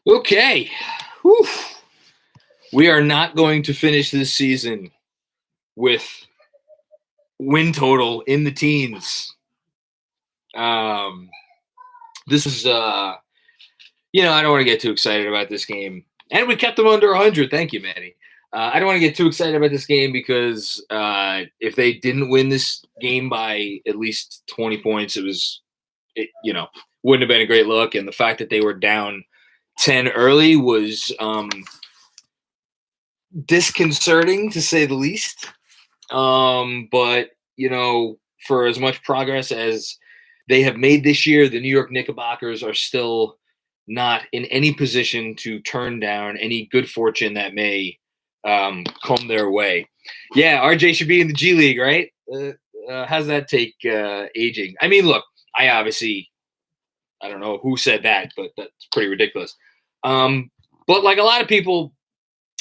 Okay. Whew. We are not going to finish this season with win total in the teens. This is, I don't want to get too excited about this game. And we kept them under 100. Thank you, Manny. I don't want to get too excited about this game because if they didn't win this game by at least 20 points, wouldn't have been a great look. And the fact that they were down 10 early was disconcerting, to say the least. But, for as much progress as they have made this year, the New York Knickerbockers are still not in any position to turn down any good fortune that may come their way. Yeah, RJ should be in the G League, right? How's that take aging? I mean, look, I don't know who said that, but that's pretty ridiculous. But like a lot of people,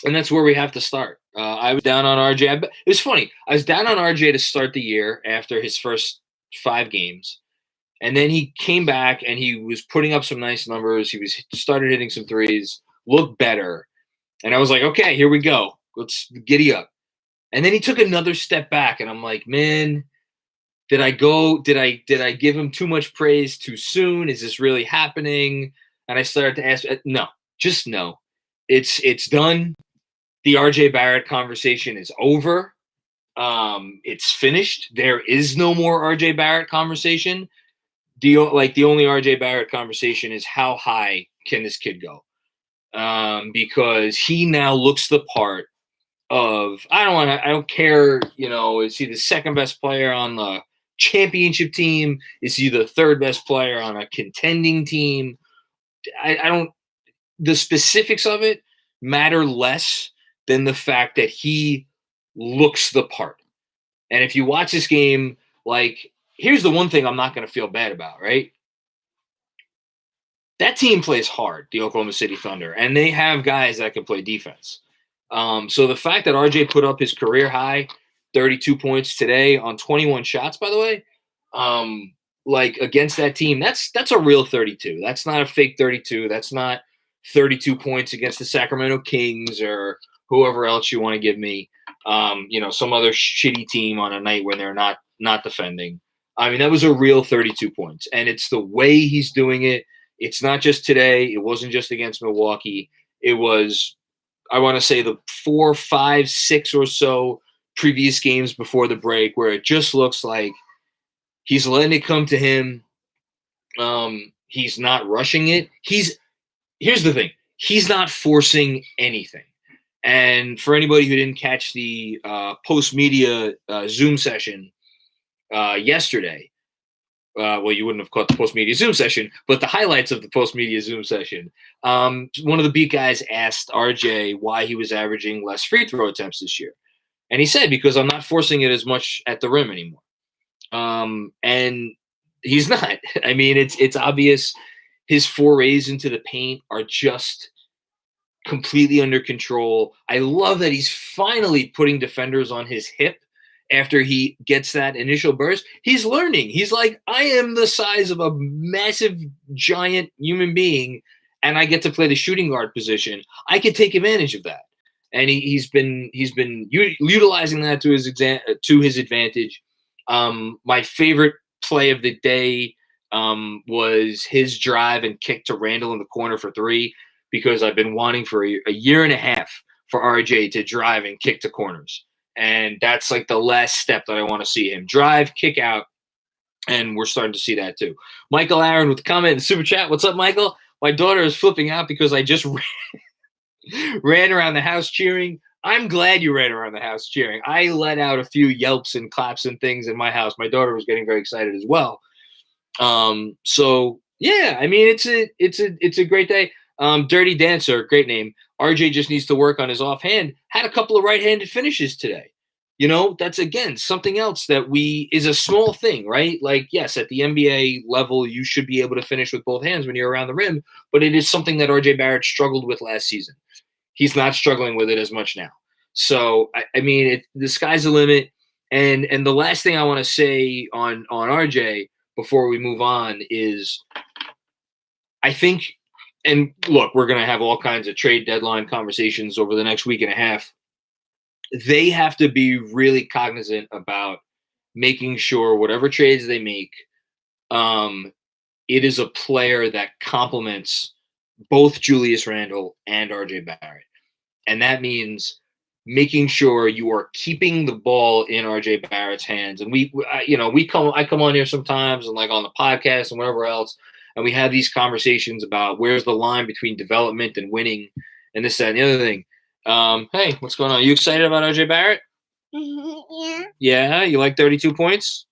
and that's where we have to start. I was down on RJ. It was funny. I was down on RJ to start the year after his first 5 games. And then he came back and he was putting up some nice numbers. He started hitting some threes, looked better. And I was like, okay, here we go. Let's giddy up. And then he took another step back, and I'm like, man, did I give him too much praise too soon? Is this really happening? And I started to ask, no, just no. It's done. The RJ Barrett conversation is over. It's finished. There is no more RJ Barrett conversation. The only RJ Barrett conversation is how high can this kid go? Because he now looks the part of, I don't care, is he the second best player on the championship team? Is he the third best player on a contending team? The specifics of it matter less than the fact that he looks the part. And if you watch this game, here's the one thing I'm not going to feel bad about, right? That team plays hard, the Oklahoma City Thunder, and they have guys that can play defense. So the fact that RJ put up his career high 32 points today on 21 shots, by the way, against that team, that's a real 32. That's not a fake 32. That's not 32 points against the Sacramento Kings or whoever else you want to give me. Some other shitty team on a night when they're not defending. I mean, that was a real 32 points, and it's the way he's doing it. It's not just today. It wasn't just against Milwaukee. It was, I want to say, the 4, 5, 6 or so previous games before the break where it just looks like he's letting it come to him. He's not rushing it. Here's the thing. He's not forcing anything. And for anybody who didn't catch the post-media Zoom session yesterday, you wouldn't have caught the post-media Zoom session, but the highlights of the post-media Zoom session, one of the beat guys asked RJ why he was averaging less free throw attempts this year. And he said, because I'm not forcing it as much at the rim anymore. And he's not. I mean, it's obvious his forays into the paint are just completely under control. I love that he's finally putting defenders on his hip after he gets that initial burst. He's learning. He's like, I am the size of a massive, giant human being, and I get to play the shooting guard position. I could take advantage of that. And he's been utilizing that to his advantage. My favorite play of the day was his drive and kick to Randall in the corner for 3, because I've been wanting for a year and a half for RJ to drive and kick to corners. And that's like the last step that I want to see him drive, kick out. And we're starting to see that too. Michael Aaron with the comment in the super chat. What's up, Michael? My daughter is flipping out because I just ran around the house cheering. I'm glad you ran around the house cheering. I let out a few yelps and claps and things in my house. My daughter was getting very excited as well. So yeah, I mean, it's a great day. Dirty Dancer, great name. RJ just needs to work on his offhand. Had a couple of right-handed finishes today. That's, again, something else that is a small thing, right? Like, yes, at the NBA level, you should be able to finish with both hands when you're around the rim, but it is something that RJ Barrett struggled with last season. He's not struggling with it as much now. So, I mean, the sky's the limit. And the last thing I want to say on RJ before we move on is I think and look, we're going to have all kinds of trade deadline conversations over the next week and a half. They have to be really cognizant about making sure whatever trades they make, it is a player that complements both Julius Randle and RJ Barrett. And that means making sure you are keeping the ball in RJ Barrett's hands. And I come on here sometimes and like on the podcast and whatever else, and we have these conversations about where's the line between development and winning and this, that, and the other thing. Hey, what's going on? You excited about RJ Barrett? Yeah. Yeah, you like 32 points?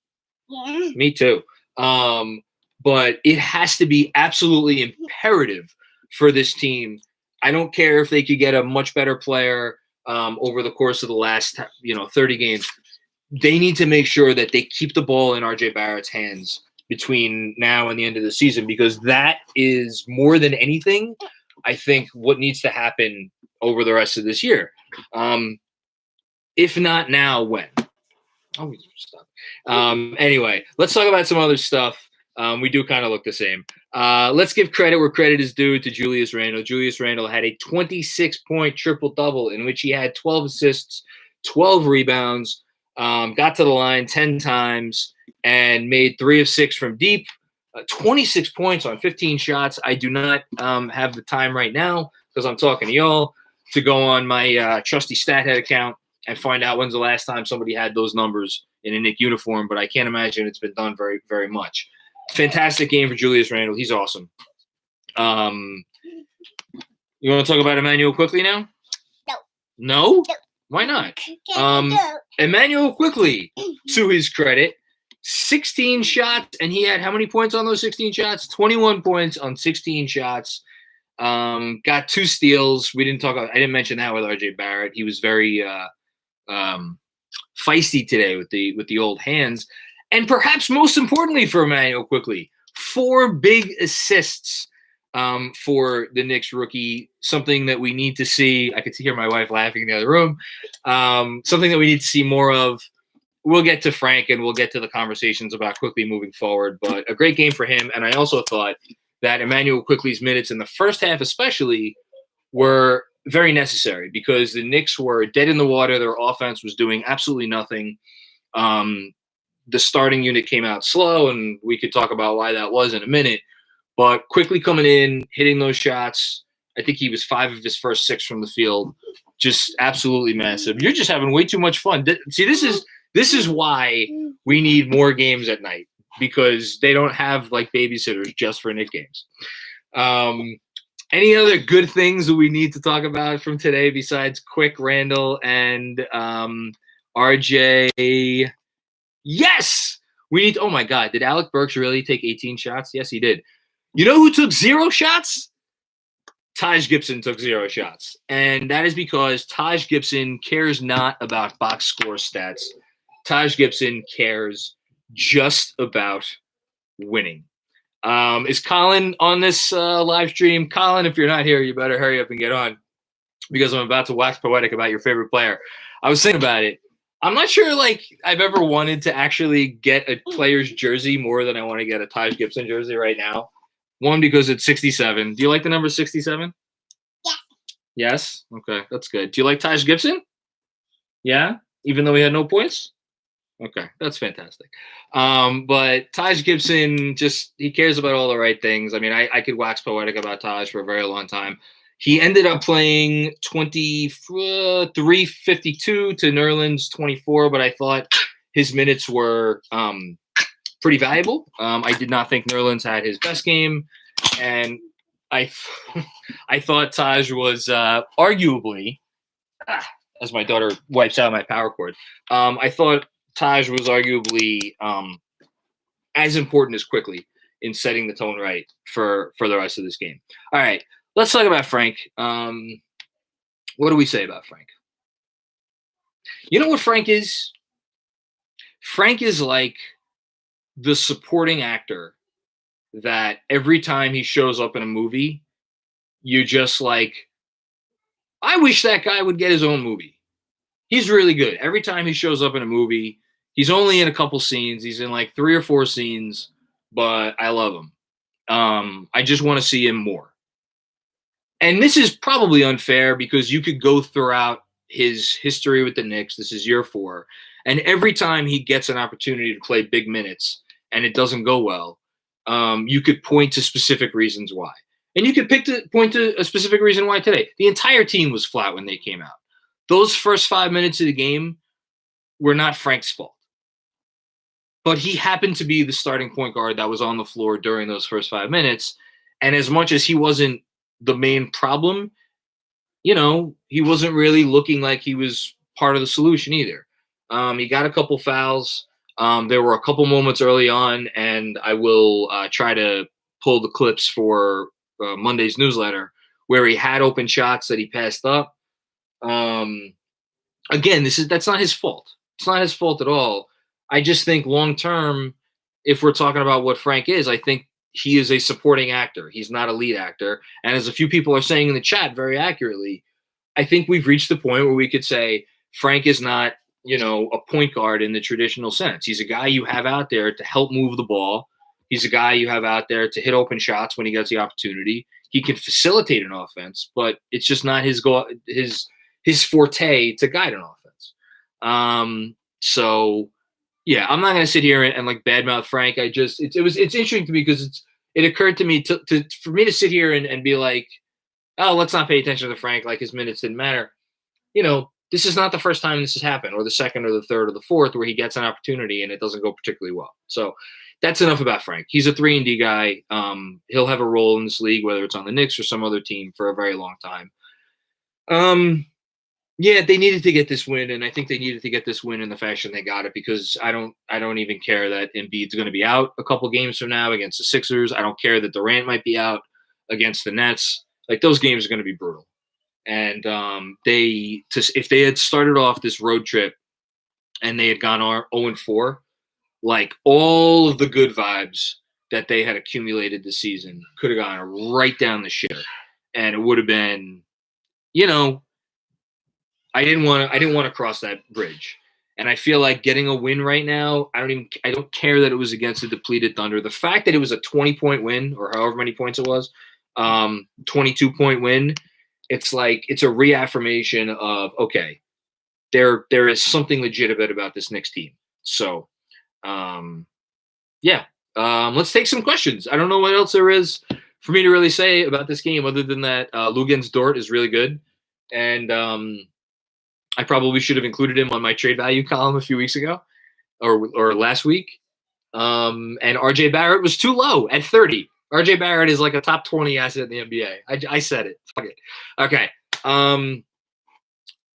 Yeah. Me too. But it has to be absolutely imperative for this team. I don't care if they could get a much better player over the course of the last 30 games. They need to make sure that they keep the ball in RJ Barrett's hands between now and the end of the season, because that is more than anything, I think, what needs to happen over the rest of this year. If not now, when? Oh, stop. Anyway, let's talk about some other stuff. We do kind of look the same. Let's give credit where credit is due to Julius Randle. Julius Randle had a 26-point triple-double in which he had 12 assists, 12 rebounds, got to the line 10 times, and made 3 of 6 from deep. 26 points on 15 shots. I do not have the time right now, because I'm talking to y'all, to go on my trusty StatHead account and find out when's the last time somebody had those numbers in a Knicks uniform, but I can't imagine it's been done very, very much. Fantastic game for Julius Randle. He's awesome. You want to talk about Emmanuel quickly now? No. No? No. Why not? No. Emmanuel quickly, to his credit, 16 shots, and he had how many points on those 16 shots? 21 points on 16 shots. Got 2 steals. I didn't mention that with RJ Barrett. He was very feisty today with the old hands. And perhaps most importantly for Emmanuel quickly, 4 big assists for the Knicks rookie, something that we need to see. I could hear my wife laughing in the other room. Something that we need to see more of. We'll get to Frank and we'll get to the conversations about quickly moving forward, but a great game for him. And I also thought that Emmanuel Quickly's minutes in the first half especially were very necessary, because the Knicks were dead in the water. Their offense was doing absolutely nothing. The starting unit came out slow, and we could talk about why that was in a minute. But Quickly coming in, hitting those shots. I think he was 5 of his first 6 from the field. Just absolutely massive. You're just having way too much fun. See, this is why we need more games at night, because they don't have like babysitters just for Knicks games. Any other good things that we need to talk about from today besides Quick, Randle, and RJ? Yes! Oh my God, did Alec Burks really take 18 shots? Yes, he did. You know who took 0 shots? Taj Gibson took 0 shots. And that is because Taj Gibson cares not about box score stats. Taj Gibson cares just about winning. Is Colin on this live stream? Colin, if you're not here, you better hurry up and get on, because I'm about to wax poetic about your favorite player. I was thinking about it. I'm not sure I've ever wanted to actually get a player's jersey more than I want to get a Taj Gibson jersey right now. One, because it's 67. Do you like the number 67? Yeah. Yes? Okay, that's good. Do you like Taj Gibson? Yeah? Even though he had no points? Okay, that's fantastic. But Taj Gibson, he cares about all the right things. I mean, I could wax poetic about Taj for a very long time. He ended up playing 352 to Nerlens 24, but I thought his minutes were pretty valuable. I did not think Nerlens had his best game, and I thought Taj was arguably, as my daughter wipes out my power cord, I thought Taj was arguably as important as Quickly in setting the tone right for the rest of this game. All right, let's talk about Frank. What do we say about Frank? You know what Frank is? Frank is like the supporting actor that every time he shows up in a movie, you just like, I wish that guy would get his own movie. He's really good. Every time he shows up in a movie, he's only in a couple scenes. He's in like 3 or 4 scenes, but I love him. I just want to see him more. and this is probably unfair because you could go throughout his history with the Knicks. This is year 4. And every time he gets an opportunity to play big minutes and it doesn't go well, you could point to specific reasons why. And you could point to a specific reason why today. The entire team was flat when they came out. Those first 5 minutes of the game were not Frank's fault. But he happened to be the starting point guard that was on the floor during those first 5 minutes. And as much as he wasn't the main problem, he wasn't really looking like he was part of the solution either. He got a couple fouls. There were a couple moments early on, and I will try to pull the clips for Monday's newsletter where he had open shots that he passed up. Again, that's not his fault. It's not his fault at all. I just think long term, if we're talking about what Frank is, I think he is a supporting actor. He's not a lead actor. And as a few people are saying in the chat very accurately, I think we've reached the point where we could say Frank is not, a point guard in the traditional sense. He's a guy you have out there to help move the ball. He's a guy you have out there to hit open shots when he gets the opportunity. He can facilitate an offense, but it's just not his forte to guide an offense. So yeah, I'm not going to sit here and like badmouth Frank. It's interesting to me because it occurred to me for me to sit here and be like, oh, let's not pay attention to Frank. Like his minutes didn't matter. This is not the first time this has happened, or the second, or the third, or the fourth, where he gets an opportunity and it doesn't go particularly well. So that's enough about Frank. He's a 3-and-D guy. He'll have a role in this league, whether it's on the Knicks or some other team, for a very long time. Yeah, they needed to get this win, and I think they needed to get this win in the fashion they got it, because I don't even care that Embiid's going to be out a couple games from now against the Sixers. I don't care that Durant might be out against the Nets. Like, those games are going to be brutal. And if they had started off this road trip and they had gone 0-4, like, all of the good vibes that they had accumulated this season could have gone right down the shitter, and it would have been, I didn't want to cross that bridge. And I feel like getting a win right now, I don't care that it was against the depleted Thunder. The fact that it was a 20-point win, or however many points it was, 22-point win, it's like, it's a reaffirmation of, okay, there is something legitimate about this Knicks team. So, let's take some questions. I don't know what else there is for me to really say about this game other than that Lugens Dort is really good. And I probably should have included him on my trade value column a few weeks ago or last week. And RJ Barrett was too low at 30. RJ Barrett is like a top 20 asset in the NBA. I said it. Fuck it. Okay.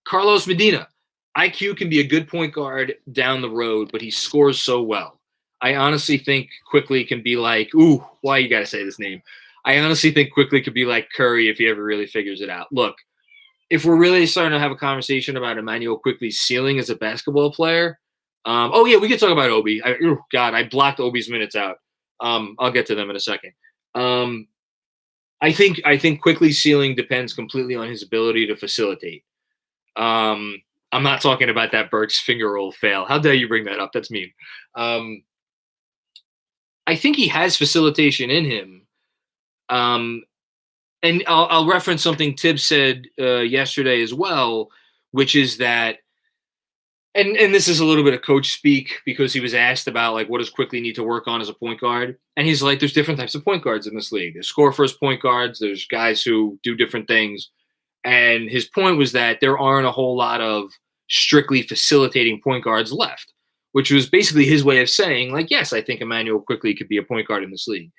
Carlos Medina. IQ can be a good point guard down the road, but he scores so well. I honestly think Quickly can be like, ooh, why you got to say this name? I honestly think Quickly could be like Curry if he ever really figures it out. Look, if we're really starting to have a conversation about Immanuel Quickley's ceiling as a basketball player, we could talk about Obi. I blocked Obi's minutes out. I'll get to them in a second. I think Quickley's ceiling depends completely on his ability to facilitate. I'm not talking about that Burks finger roll fail. How dare you bring that up? That's mean. I think he has facilitation in him. And I'll reference something Tibbs said yesterday as well, which is that, and this is a little bit of coach speak, because he was asked about, like, what does Quickly need to work on as a point guard? And he's like, there's different types of point guards in this league. There's score-first point guards. There's guys who do different things. And his point was that there aren't a whole lot of strictly facilitating point guards left, which was basically his way of saying, like, yes, I think Immanuel Quickley could be a point guard in this league.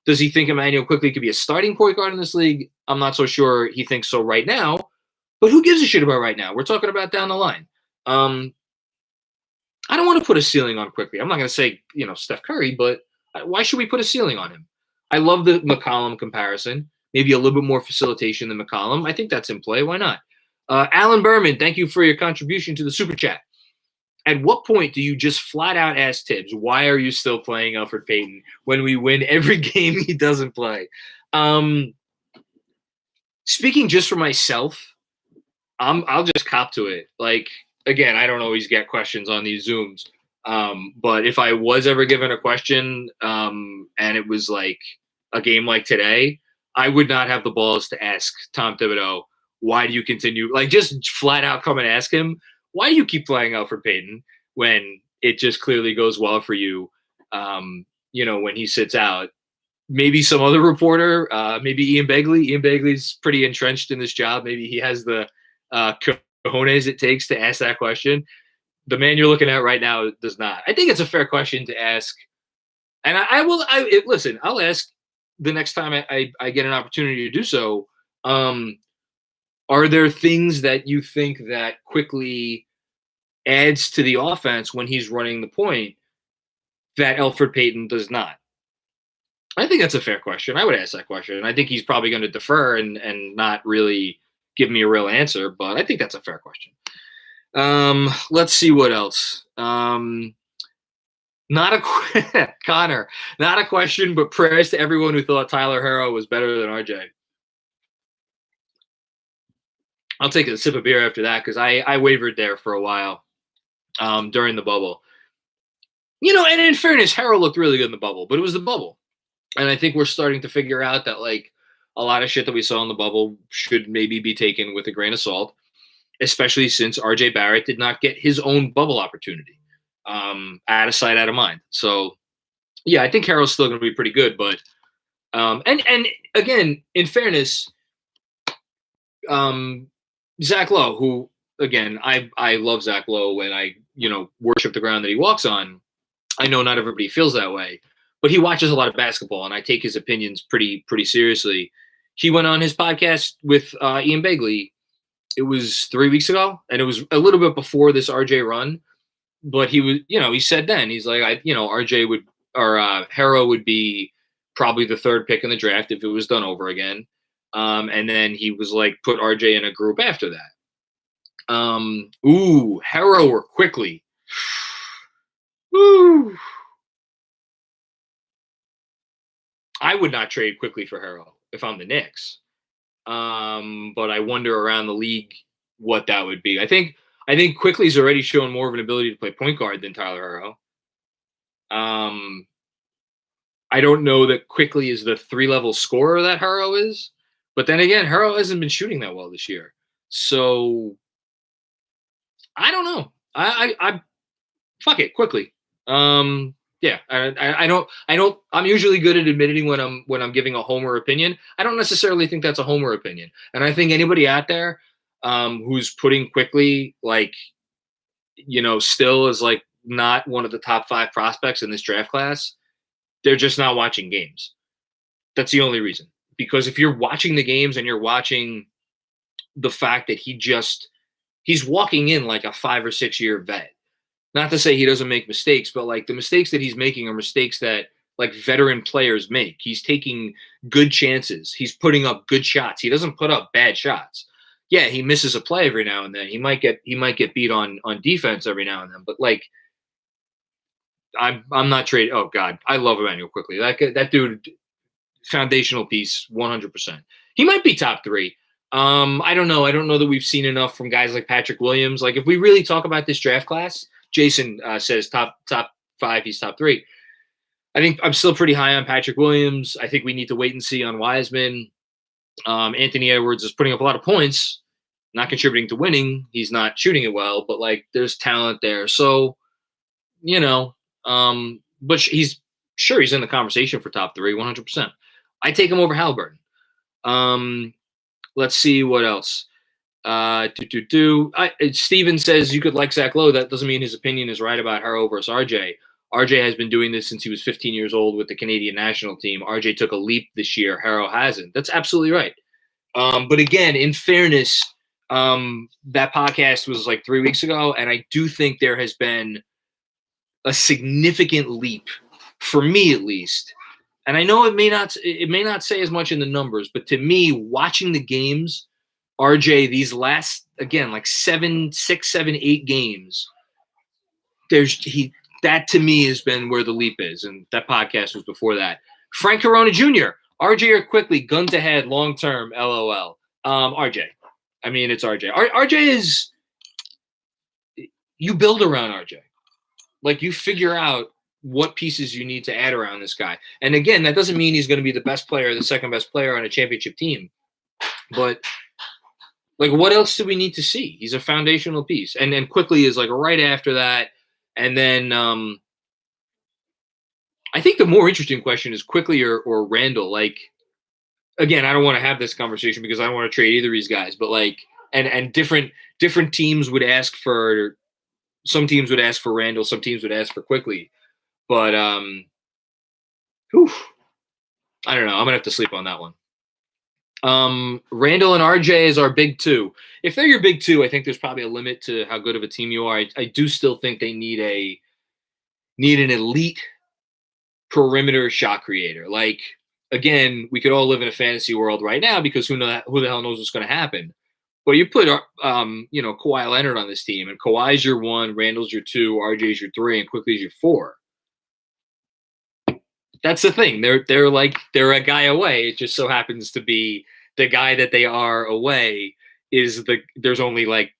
Does he think Immanuel Quickley could be a starting point guard in this league? I'm not so sure he thinks so right now, but who gives a shit about right now? We're talking about down the line. I don't want to put a ceiling on Quickley. I'm not going to say, Steph Curry, but why should we put a ceiling on him? I love the McCollum comparison. Maybe a little bit more facilitation than McCollum. I think that's in play. Why not? Alan Berman, thank you for your contribution to the Super Chat. At what point do you just flat out ask Tibbs, why are you still playing Elfrid Payton when we win every game he doesn't play? Speaking just for myself, I'll just cop to it. Like, again, I don't always get questions on these Zooms. But if I was ever given a question and it was like a game like today, I would not have the balls to ask Tom Thibodeau, why do you continue? Like, just flat out come and ask him, why do you keep flying out for Peyton when it just clearly goes well for you, when he sits out? Maybe some other reporter, maybe Ian Begley. Ian Begley's pretty entrenched in this job. Maybe he has the cojones it takes to ask that question. The man you're looking at right now does not. I think it's a fair question to ask. And listen, I'll ask the next time I get an opportunity to do so. Are there things that you think that quickly adds to the offense when he's running the point that Elfrid Payton does not? I think that's a fair question. I would ask that question. And I think he's probably going to defer and not really give me a real answer, but I think that's a fair question. Let's see what else. Connor, not a question, but prayers to everyone who thought Tyler Herro was better than RJ. I'll take a sip of beer after that because I wavered there for a while during the bubble. And in fairness, Herro looked really good in the bubble, but it was the bubble. And I think we're starting to figure out that, like, a lot of shit that we saw in the bubble should maybe be taken with a grain of salt, especially since RJ Barrett did not get his own bubble opportunity. Out of sight, out of mind. So, yeah, I think Herro's still going to be pretty good. But, and again, in fairness, Zach Lowe, who, again, I love Zach Lowe and I, worship the ground that he walks on. I know not everybody feels that way. But he watches a lot of basketball, and I take his opinions pretty seriously. He went on his podcast with Ian Begley. It was 3 weeks ago, and it was a little bit before this RJ run. But he was, he said then, he's like, RJ would, or Herro would be probably the third pick in the draft if it was done over again. And then he was like, put RJ in a group after that. Herro or Quickly. Ooh. I would not trade Quickly for Herro if I'm the Knicks. But I wonder around the league what that would be. I think Quickly's already shown more of an ability to play point guard than Tyler Herro. I don't know that Quickly is the 3-level scorer that Herro is. But then again, Herro hasn't been shooting that well this year. So I don't know. I fuck it, Quickly. Yeah, I don't. I'm usually good at admitting when I'm giving a homer opinion. I don't necessarily think that's a homer opinion, and I think anybody out there who's putting Quickly still is like not one of the top 5 prospects in this draft class. They're just not watching games. That's the only reason. Because if you're watching the games and you're watching the fact that he's walking in like a 5 or 6 year vet. Not to say he doesn't make mistakes, but like the mistakes that he's making are mistakes that like veteran players make. He's taking good chances. He's putting up good shots. He doesn't put up bad shots. Yeah, he misses a play every now and then. He might get beat on defense every now and then. But like, I'm not trading. Oh God, I love Emmanuel Quickly. That dude, foundational piece, 100%. He might be top 3. I don't know. I don't know that we've seen enough from guys like Patrick Williams. Like if we really talk about this draft class. Jason says top 5, he's top 3. I think I'm still pretty high on Patrick Williams. I think we need to wait and see on Wiseman. Anthony Edwards is putting up a lot of points, not contributing to winning. He's not shooting it well, but like there's talent there. So, but he's in the conversation for top 3, 100%. I take him over Halliburton. Let's see what else. Steven says you could like Zach Lowe. That doesn't mean his opinion is right about Herro versus RJ. RJ has been doing this since he was 15 years old with the Canadian national team. RJ took a leap this year. Herro hasn't. That's absolutely right. But again, in fairness, that podcast was like 3 weeks ago, and I do think there has been a significant leap, for me at least. And I know it may not say as much in the numbers, but to me, watching the games, RJ, these last, again, like 6, 7, 8 games, that to me has been where the leap is. And that podcast was before that. Frank Corona Jr., RJ or Quickly, guns ahead, long-term, LOL. RJ. I mean, it's RJ. RJ is, you build around RJ. Like, you figure out what pieces you need to add around this guy. And again, that doesn't mean he's going to be the best player, the second best player on a championship team. But like, what else do we need to see? He's a foundational piece. And then Quickly is like right after that. And then I think the more interesting question is Quickly or Randall. Like, again, I don't want to have this conversation because I don't want to trade either of these guys. But like, and different teams would ask for. Some teams would ask for Randall. Some teams would ask for Quickly. But I don't know. I'm gonna have to sleep on that one. Randall and RJ is our big two. If they're your big two, I think there's probably a limit to how good of a team you are. I do still think they need an elite perimeter shot creator. Like, again, we could all live in a fantasy world right now because who the hell knows what's going to happen. But you put Kawhi Leonard on this team, and Kawhi's your 1, Randall's your 2, RJ's your 3, and Quickly's your 4. That's the thing. They're a guy away. It just so happens to be the guy that they are away there's only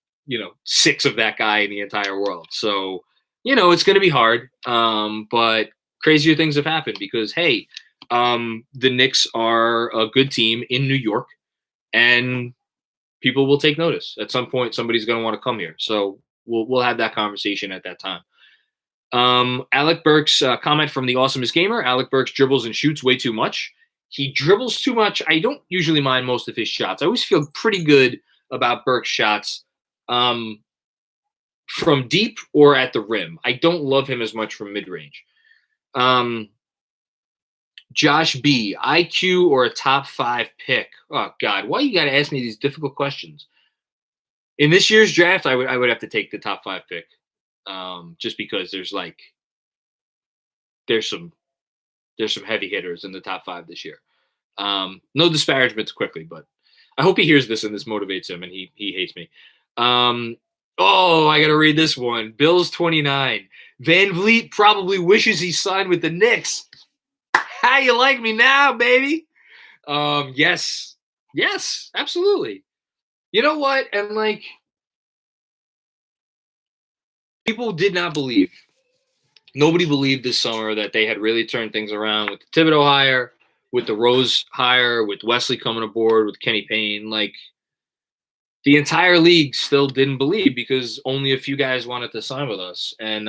6 of that guy in the entire world. So, it's going to be hard. But crazier things have happened because, hey, the Knicks are a good team in New York, and people will take notice. At some point, somebody's going to want to come here. So we'll have that conversation at that time. Alec Burks comment from the Awesomest Gamer. Alec Burks dribbles and shoots way too much. He dribbles too much. I don't usually mind most of his shots. I always feel pretty good about Burks' shots from deep or at the rim. I don't love him as much from mid-range. Josh B, IQ or a top 5 pick? Oh, God, why you got to ask me these difficult questions? In this year's draft, I would have to take the top 5 pick. Just because there's some heavy hitters in the top 5 this year. No disparagement to Quickly, but I hope he hears this and this motivates him and he hates me. I gotta read this one. Bills 29. Van Vliet probably wishes he signed with the Knicks. How you like me now, baby? Yes, absolutely. You know what? And people did not believe. Nobody believed this summer that they had really turned things around with the Thibodeau hire, with the Rose hire, with Wesley coming aboard, with Kenny Payne. The entire league still didn't believe because only a few guys wanted to sign with us. And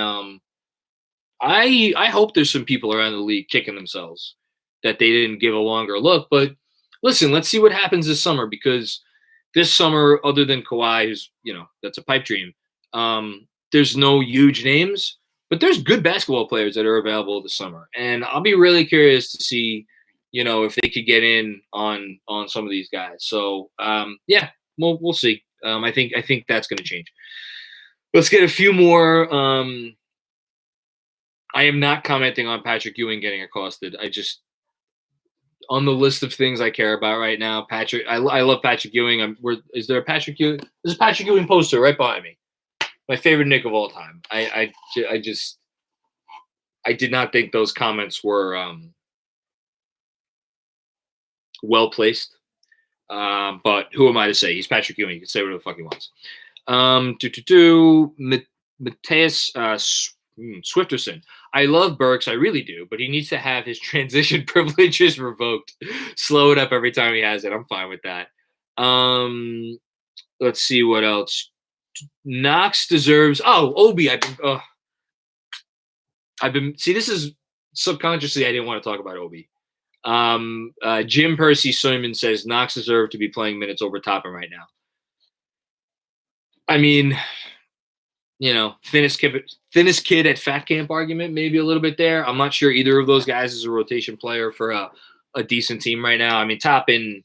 I hope there's some people around the league kicking themselves that they didn't give a longer look. But listen, let's see what happens this summer because this summer, other than Kawhi, who's, that's a pipe dream, there's no huge names, but there's good basketball players that are available this summer. And I'll be really curious to see, if they could get in on some of these guys. So, we'll see. I think that's going to change. Let's get a few more. I am not commenting on Patrick Ewing getting accosted. On the list of things I care about right now, Patrick, I love Patrick Ewing. Is there a Patrick Ewing? There's a Patrick Ewing poster right behind me. My favorite Knick of all time. I did not think those comments were well placed. But who am I to say? He's Patrick Ewing. He can say whatever the fuck he wants. Mateus Swifterson. I love Burks. I really do. But he needs to have his transition privileges revoked. Slow it up every time he has it. I'm fine with that. Let's see what else. Knox deserves. Obi. This is subconsciously I didn't want to talk about Obi. Jim Percy Simon says Knox deserved to be playing minutes over Toppin right now. I mean, thinnest kid at fat camp argument, maybe a little bit there. I'm not sure either of those guys is a rotation player for a decent team right now. I mean, Toppin,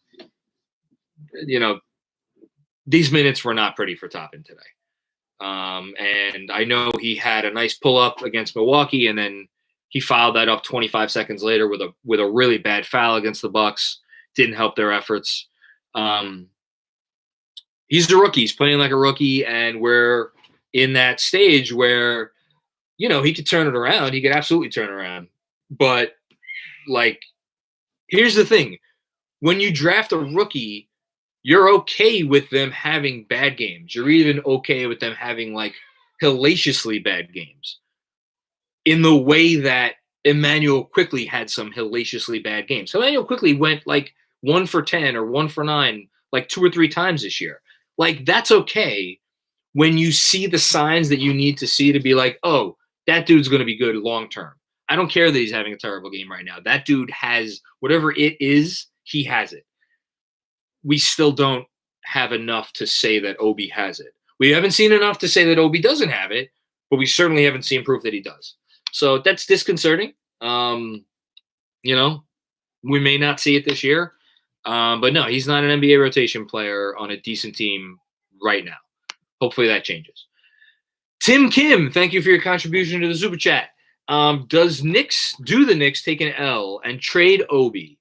these minutes were not pretty for Toppin today. And I know he had a nice pull-up against Milwaukee, and then he fouled that up 25 seconds later with a really bad foul against the Bucks. Didn't help their efforts. He's a rookie. He's playing like a rookie, and we're in that stage where, he could turn it around. He could absolutely turn it around. But, here's the thing. When you draft a rookie, you're okay with them having bad games. You're even okay with them having, hellaciously bad games. in the way that Emmanuel Quickly had some hellaciously bad games. So Emmanuel Quickly went like 1 for 10 or 1 for 9 like 2 or 3 times this year. Like, that's okay when you see the signs that you need to see to be like, oh, that dude's going to be good long term. I don't care that he's having a terrible game right now. That dude has whatever it is, he has it. We still don't have enough to say that Obi has it. We haven't seen enough to say that Obi doesn't have it, but we certainly haven't seen proof that he does. So that's disconcerting. You know, we may not see it this year, but no, he's not an NBA rotation player on a decent team right now. Hopefully that changes. Tim Kim, thank you for your contribution to the Super Chat. Does the Knicks take an L and trade Obi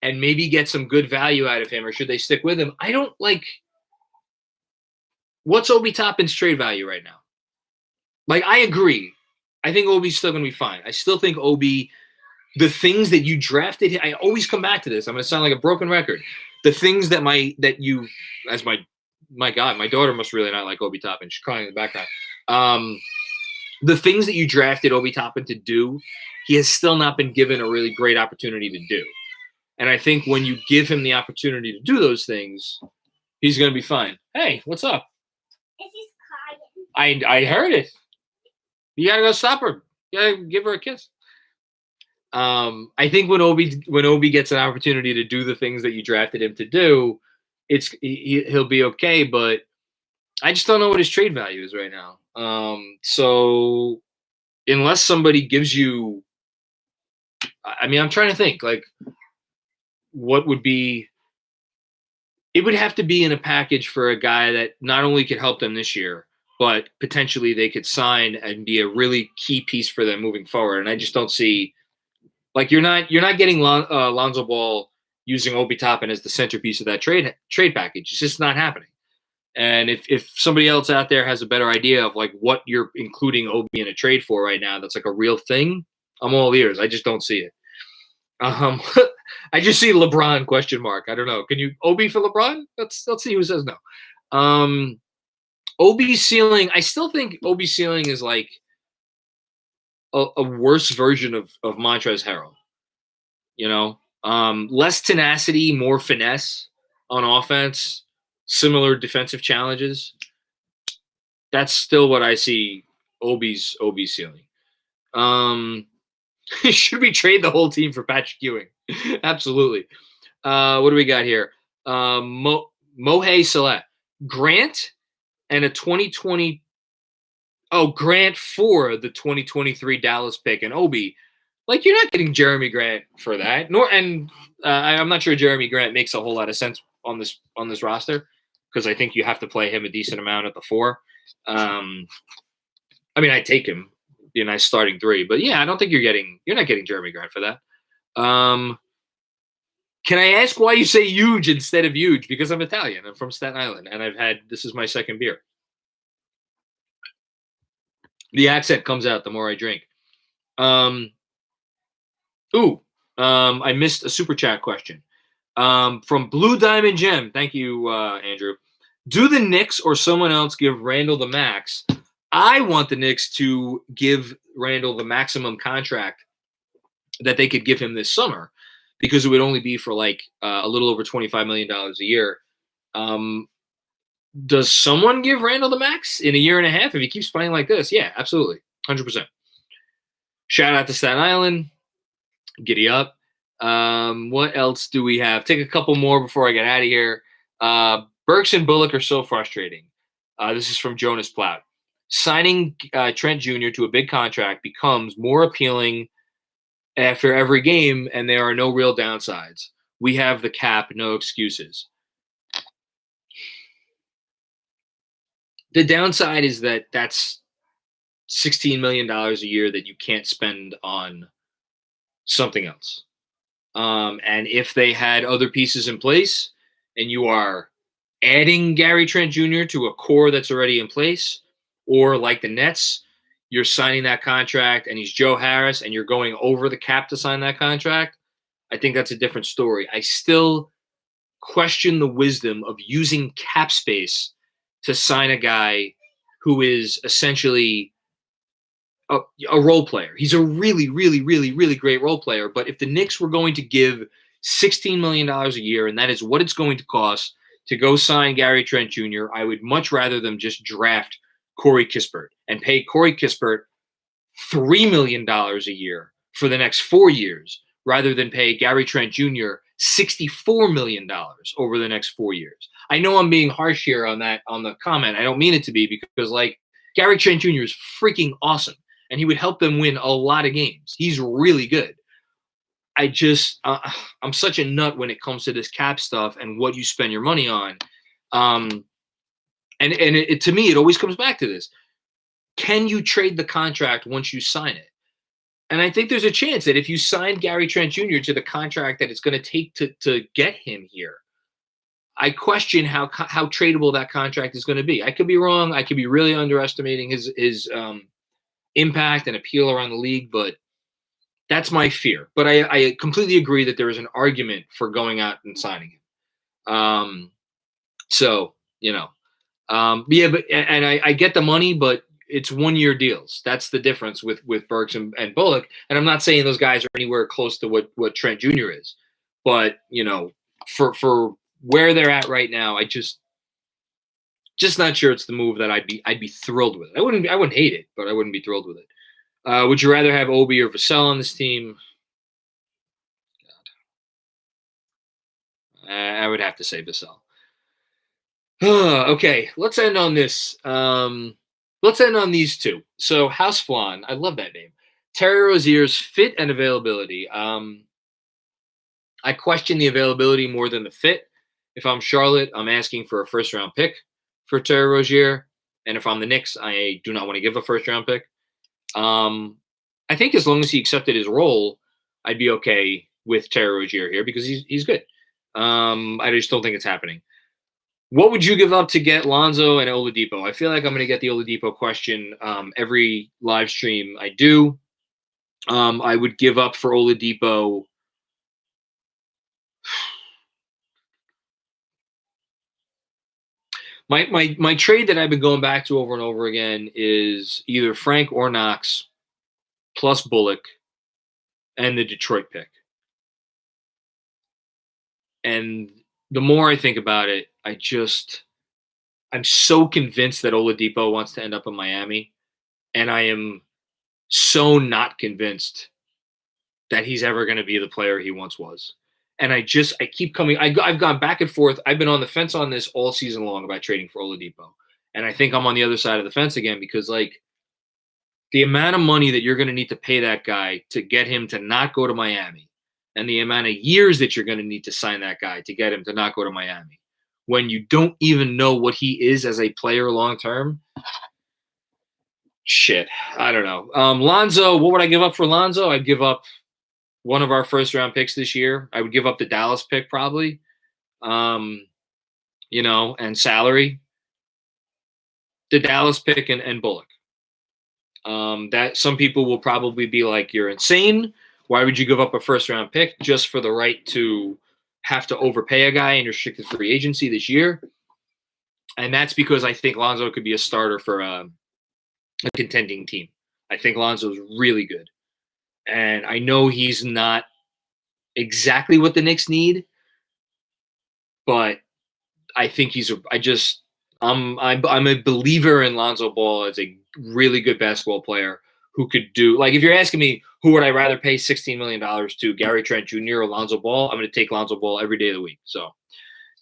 and maybe get some good value out of him, or should they stick with him? I don't like – what's Obi Toppin's trade value right now? Like, I agree. I think Obi's still going to be fine. I still think Obi – the things that you drafted – I always come back to this. I'm going to sound like a broken record. The things that my God, my daughter must really not like Obi Toppin. She's crying in the background. The things that you drafted Obi Toppin to do, he has still not been given a really great opportunity to do. And I think when you give him the opportunity to do those things, he's going to be fine. Hey, what's up? This is crying. I heard it. You got to go stop her. You got to give her a kiss. I think when Obi gets an opportunity to do the things that you drafted him to do, he'll be okay, but I just don't know what his trade value is right now. So unless somebody gives you, I mean, I'm trying to think, like, what would be, it would have to be in a package for a guy that not only could help them this year, but potentially they could sign and be a really key piece for them moving forward. And I just don't see, like, you're not getting Lonzo Ball using Obi Toppin as the centerpiece of that trade package. It's just not happening. And if somebody else out there has a better idea of like what you're including Obi in a trade for right now, that's like a real thing, I'm all ears. I just don't see it. I just see LeBron ? I don't know. Can you Obi for LeBron? Let's see who says no. Obi's ceiling. I still think Obi's ceiling is like a worse version of Montrezl Harrell. You know, less tenacity, more finesse on offense. Similar defensive challenges. That's still what I see Obi's ceiling. Should we trade the whole team for Patrick Ewing? Absolutely. What do we got here? Mohey Salah. Grant and a 2020. Oh, Grant for the 2023 Dallas pick and Obi. Like, you're not getting Jeremy Grant for that. I'm not sure Jeremy Grant makes a whole lot of sense on this roster, because I think you have to play him a decent amount at the 4. I mean, I'd take him, be a nice starting 3, but yeah, I don't think you're not getting Jeremy Grant for that. Can I ask why you say huge instead of huge? Because I'm Italian. I'm from Staten Island, and this is my second beer. The accent comes out the more I drink. I missed a super chat question. From Blue Diamond Gem. Thank you, Andrew. Do the Knicks or someone else give Randall the max? I want the Knicks to give Randall the maximum contract that they could give him this summer, because it would only be for like a little over $25 million a year. Does someone give Randall the max in a year and a half if he keeps playing like this? Yeah, absolutely. 100%. Shout out to Staten Island. Giddy up. What else do we have? Take a couple more before I get out of here. Burks and Bullock are so frustrating. This is from Jonas Plout. Signing Trent Jr. to a big contract becomes more appealing after every game, and there are no real downsides. We have the cap, no excuses. The downside is that that's $16 million a year that you can't spend on something else. And if they had other pieces in place and you are adding Gary Trent Jr. to a core that's already in place, or like the Nets, you're signing that contract and he's Joe Harris and you're going over the cap to sign that contract, I think that's a different story. I still question the wisdom of using cap space to sign a guy who is essentially a role player. He's a really, really, really, really great role player. But if the Knicks were going to give $16 million a year, and that is what it's going to cost to go sign Gary Trent Jr., I would much rather them just draft Corey Kispert and pay Corey Kispert $3 million a year for the next 4 years rather than pay Gary Trent Jr. $64 million over the next 4 years. I know I'm being harsh here on the comment. I don't mean it to be, because like Gary Trent Jr. is freaking awesome and he would help them win a lot of games. He's really good. I'm such a nut when it comes to this cap stuff and what you spend your money on. And to me, it always comes back to this. Can you trade the contract once you sign it? And I think there's a chance that if you sign Gary Trent Jr. to the contract that it's going to take to get him here, I question how tradable that contract is going to be. I could be wrong. I could be really underestimating his impact and appeal around the league, but that's my fear. But I completely agree that there is an argument for going out and signing him. So, I get the money, but it's 1 year deals. That's the difference with Burks and Bullock. And I'm not saying those guys are anywhere close to what Trent Jr. is, but for where they're at right now, I just not sure it's the move that I'd be thrilled with. I wouldn't hate it, but I wouldn't be thrilled with it. Would you rather have Obi or Vassell on this team? God. I would have to say Vassell. Okay, let's end on this. Let's end on these two. So House Flan, I love that name. Terry Rozier's fit and availability. I question the availability more than the fit. If I'm Charlotte, I'm asking for a first-round pick for Terry Rozier. And if I'm the Knicks, I do not want to give a first-round pick. I think as long as he accepted his role, I'd be okay with Terry Rozier here because he's good. I just don't think it's happening. What would you give up to get Lonzo and Oladipo? I feel like I'm going to get the Oladipo question every live stream I do. I would give up for Oladipo. My trade that I've been going back to over and over again is either Frank or Knox plus Bullock and the Detroit pick. And the more I think about it, I'm so convinced that Oladipo wants to end up in Miami, and I am so not convinced that he's ever going to be the player he once was. And I keep coming. I've gone back and forth. I've been on the fence on this all season long about trading for Oladipo, and I think I'm on the other side of the fence again because like the amount of money that you're going to need to pay that guy to get him to not go to Miami, and the amount of years that you're going to need to sign that guy to get him to not go to Miami, when you don't even know what he is as a player long term. Shit, I don't know. Lonzo, what would I give up for Lonzo? I'd give up one of our first-round picks this year. I would give up the Dallas pick probably, and salary. The Dallas pick and Bullock. That some people will probably be like, you're insane. Why would you give up a first-round pick just for the right to have to overpay a guy in restricted free agency this year? And that's because I think Lonzo could be a starter for a contending team. I think Lonzo's really good. And I know he's not exactly what the Knicks need, but I think I'm a believer in Lonzo Ball as a really good basketball player who could do, like, if you're asking me who would I rather pay $16 million to, Gary Trent Jr. or Lonzo Ball, I'm going to take Lonzo Ball every day of the week. So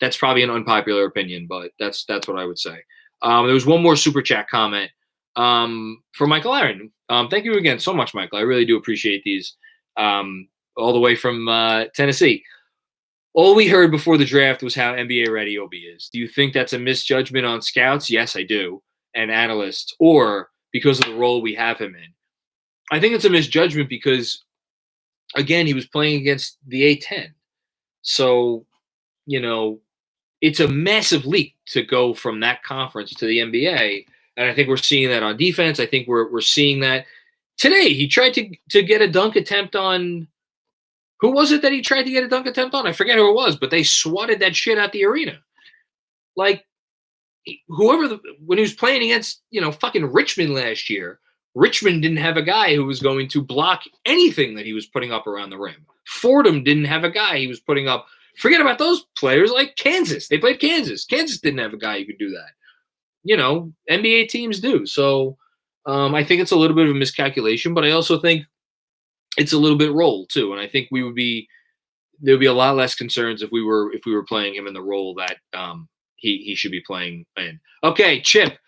that's probably an unpopular opinion, but that's what I would say. There was one more super chat comment from Michael Aaron. Thank you again so much, Michael. I really do appreciate these. All the way from Tennessee. All we heard before the draft was how NBA ready Obi is. Do you think that's a misjudgment on scouts? Yes, I do. And analysts, or because of the role we have him in. I think it's a misjudgment because, again, he was playing against the A10. So, it's a massive leap to go from that conference to the NBA. And I think we're seeing that on defense. I think we're seeing that today. He tried to get a dunk attempt on – who was it that he tried to get a dunk attempt on? I forget who it was, but they swatted that shit out the arena. Like, when he was playing against, fucking Richmond last year, Richmond didn't have a guy who was going to block anything that he was putting up around the rim. Fordham didn't have a guy he was putting up. Forget about those players like Kansas. They played Kansas. Kansas didn't have a guy who could do that. NBA teams do. So I think it's a little bit of a miscalculation, but I also think it's a little bit roll too. And I think there would be a lot less concerns if we were playing him in the role that he should be playing in. Okay, Chip,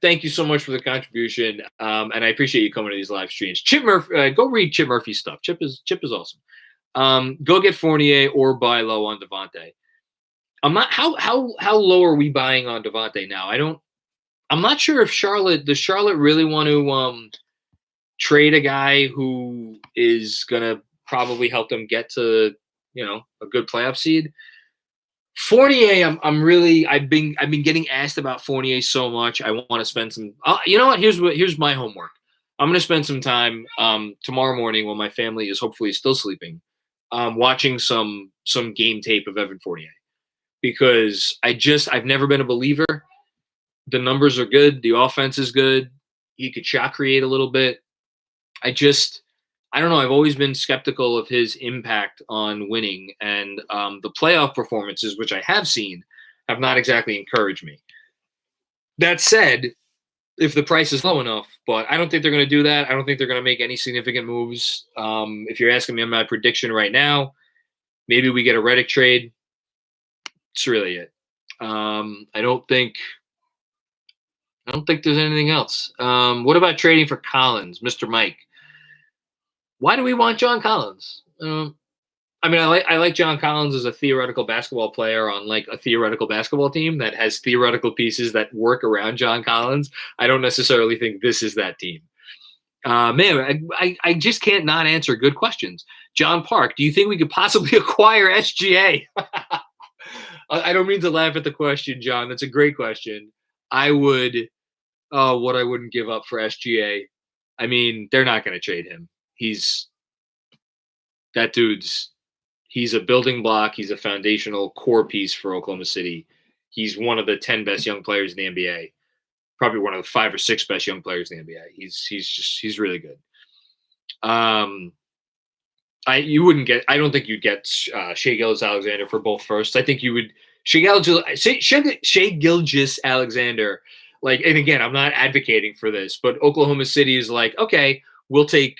thank you so much for the contribution, and I appreciate you coming to these live streams. Chip Murphy, go read Chip Murphy's stuff. Chip is awesome. Go get Fournier or buy low on Devontae. I'm not. How low are we buying on Devontae now? I'm not sure if does Charlotte really want to trade a guy who is gonna probably help them get to a good playoff seed. Fournier, I've been getting asked about Fournier so much. I want to spend some. You know what? Here's my homework. I'm going to spend some time tomorrow morning when my family is hopefully still sleeping, watching some game tape of Evan Fournier, because I've never been a believer. The numbers are good. The offense is good. He could shot create a little bit. I don't know. I've always been skeptical of his impact on winning, and the playoff performances, which I have seen, have not exactly encouraged me. That said, if the price is low enough, but I don't think they're going to do that. I don't think they're going to make any significant moves. If you're asking me my prediction right now, maybe we get a Redick trade. That's really it. I don't think there's anything else. What about trading for Collins, Mr. Mike? Why do we want John Collins? I like John Collins as a theoretical basketball player on like a theoretical basketball team that has theoretical pieces that work around John Collins. I don't necessarily think this is that team. I just can't not answer good questions. John Park, do you think we could possibly acquire SGA? I don't mean to laugh at the question, John. That's a great question. I would. What I wouldn't give up for SGA. I mean, they're not going to trade him. He's a building block. He's a foundational core piece for Oklahoma City. He's one of the 10 best young players in the NBA. Probably one of the 5 or 6 best young players in the NBA. He's really good. I don't think you'd get Shai Gilgeous-Alexander for both firsts. I think you would Shai Gilgeous-Alexander. Like, and again, I'm not advocating for this, but Oklahoma City is like, okay, we'll take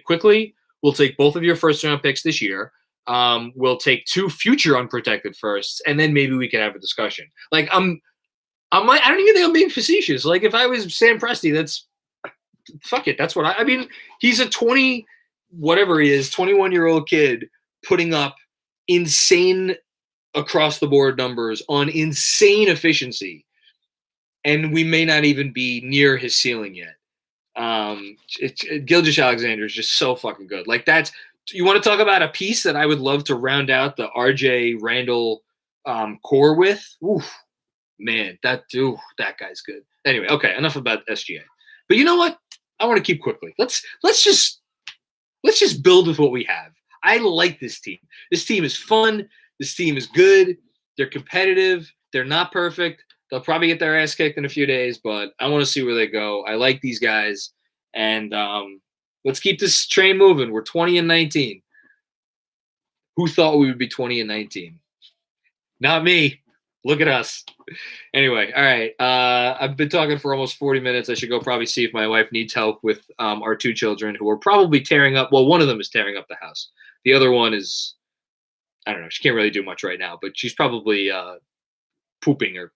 quickly. We'll take both of your first round picks this year. We'll take 2 future unprotected firsts, and then maybe we can have a discussion. Like, I don't even think I'm being facetious. Like, if I was Sam Presti, fuck it. That's what I mean. He's a 21-year-old kid putting up insane across the board numbers on insane efficiency. And we may not even be near his ceiling yet. Gilgeous-Alexander is just so fucking good. Like, you want to talk about a piece that I would love to round out the RJ Randall core with? Oof, man, that guy's good. Anyway, okay, enough about SGA. But you know what? I want to keep quickly. Let's just build with what we have. I like this team. This team is fun. This team is good. They're competitive. They're not perfect. They'll probably get their ass kicked in a few days, but I want to see where they go. I like these guys, and let's keep this train moving. We're 20-19. Who thought we would be 20-19? Not me. Look at us. Anyway, all right. I've been talking for almost 40 minutes. I should go probably see if my wife needs help with our 2 children who are probably tearing up. Well, one of them is tearing up the house. The other one is, I don't know. She can't really do much right now, but she's probably pooping or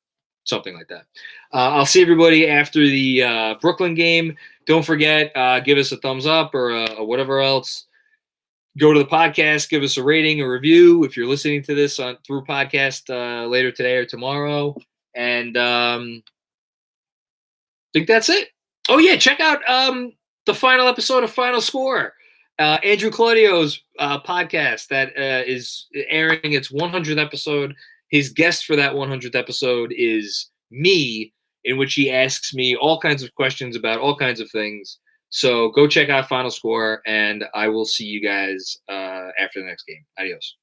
something like that. I'll see everybody after the Brooklyn game. Don't forget, give us a thumbs up or whatever else. Go to the podcast, give us a rating, a review if you're listening to this through podcast later today or tomorrow. And I think that's it. Oh, yeah, check out the final episode of Final Score, Andrew Claudio's podcast that is airing its 100th episode. His guest for that 100th episode is me, in which he asks me all kinds of questions about all kinds of things. So go check out Final Score, and I will see you guys after the next game. Adios.